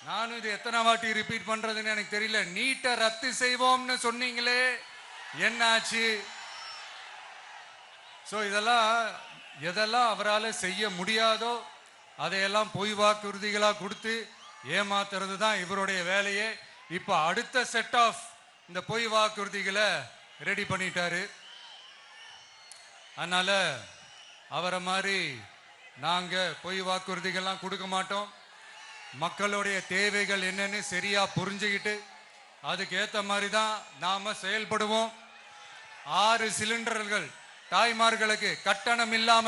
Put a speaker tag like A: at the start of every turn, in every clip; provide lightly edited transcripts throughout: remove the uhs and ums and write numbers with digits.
A: நானும் இது எத்தனை வாட்டி ரிப்பீட் பண்றதுன்னு எனக்கு தெரியல. நீட்டை ரத்து செய்வோம்னு சொன்னீங்களே, என்னாச்சு? ஸோ எதெல்லாம் அவரால் செய்ய முடியாதோ அதையெல்லாம் பொய் வாக்குறுதிகளாக கொடுத்து ஏமாத்துறது தான் இவருடைய வேலையே. இப்போ அடுத்த செட் ஆஃப் இந்த பொய் வாக்குறுதிகளை ரெடி பண்ணிட்டாரு. அதனால அவரை மாதிரி நாங்கள் பொய் வாக்குறுதிகள்லாம் கொடுக்க மாட்டோம். மக்களுடைய தேவைகள் என்னன்னு சரியா புரிஞ்சுக்கிட்டு அதுக்கு ஏற்ற மாதிரி தான் நாம செயல்படுவோம். 6 சிலிண்டர்கள் தாய்மார்களுக்கு கட்டணம் இல்லாம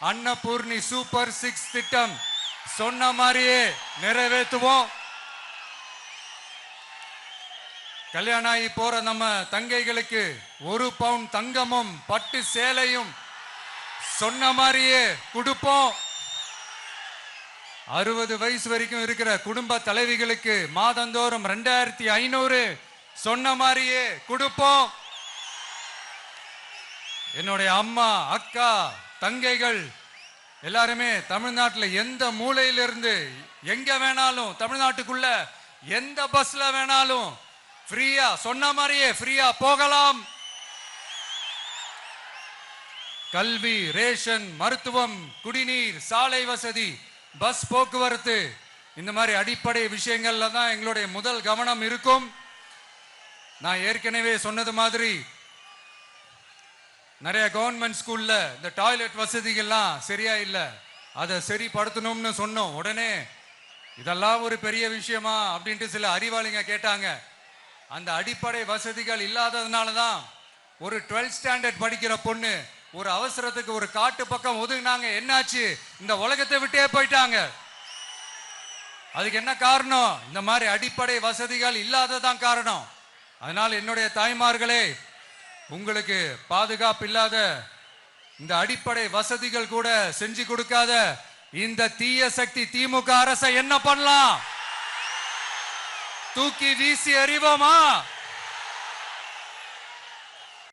A: அன்னபூர்ணி சூப்பர் 6 திட்டம் சொன்ன மாதிரியே நிறைவேற்றுவோம். கல்யாணம் ஆகி போற நம்ம தங்கைகளுக்கு 1 பவுன் தங்கமும் பட்டு சேலையும் சொன்ன மாதிரியே கொடுப்போம். 60 வயசு வரைக்கும் இருக்கிற குடும்ப தலைவிகளுக்கு மாதந்தோறும் 2500 சொன்ன மாதிரியே கொடுப்போம். என்னுடைய அம்மா, அக்கா, தங்கைகள் எல்லாருமே தமிழ்நாட்டில் எந்த மூலையிலிருந்து எங்க வேணாலும், தமிழ்நாட்டுக்குள்ள எந்த பஸ்ல வேணாலும் ஃப்ரீயா சொன்ன மாதிரியே ஃப்ரீயா போகலாம். கல்வி, ரேஷன், மருத்துவம், குடிநீர், சாலை வசதி, பஸ் போக்குவரத்து, இந்த மாதிரி அடிப்படை விஷயங்கள்ல தான் எங்களுடைய முதல் கவனம் இருக்கும். நான் ஏற்கனவே சொன்னது மாதிரி நிறைய கவர்மெண்ட் ஸ்கூல்ல இந்த டாய்லெட் வசதிகள்லாம் சரியா இல்லை, அதை சரிப்படுத்தணும்னு சொன்னோம். உடனே இதெல்லாம் ஒரு பெரிய விஷயமா அப்படின்ட்டு சில அறிவாளிங்க கேட்டாங்க. அந்த அடிப்படை வசதிகள் இல்லாததுனால தான் ஒரு 12th ஸ்டாண்டர்ட் படிக்கிற பொண்ணு ஒரு அவசரத்துக்கு ஒரு காட்டு பக்கம் ஒதுங்கினாங்க. என்னாச்சு? இந்த உலகத்தை விட்டே போயிட்டாங்க. அதுக்கு என்ன காரணம்? இந்த மாதிரி அடிப்படை வசதிகள் இல்லாததான் காரணம். அதனால் என்னுடைய தாய்மார்களே, உங்களுக்கு பாதுகாப்பு இல்லாத இந்த அடிப்படை வசதிகள் கூட செஞ்சு கொடுக்காத இந்த தீய சக்தி திமுக அரசை என்ன பண்ணலாம்? தூக்கி வீசி எறிவோமா?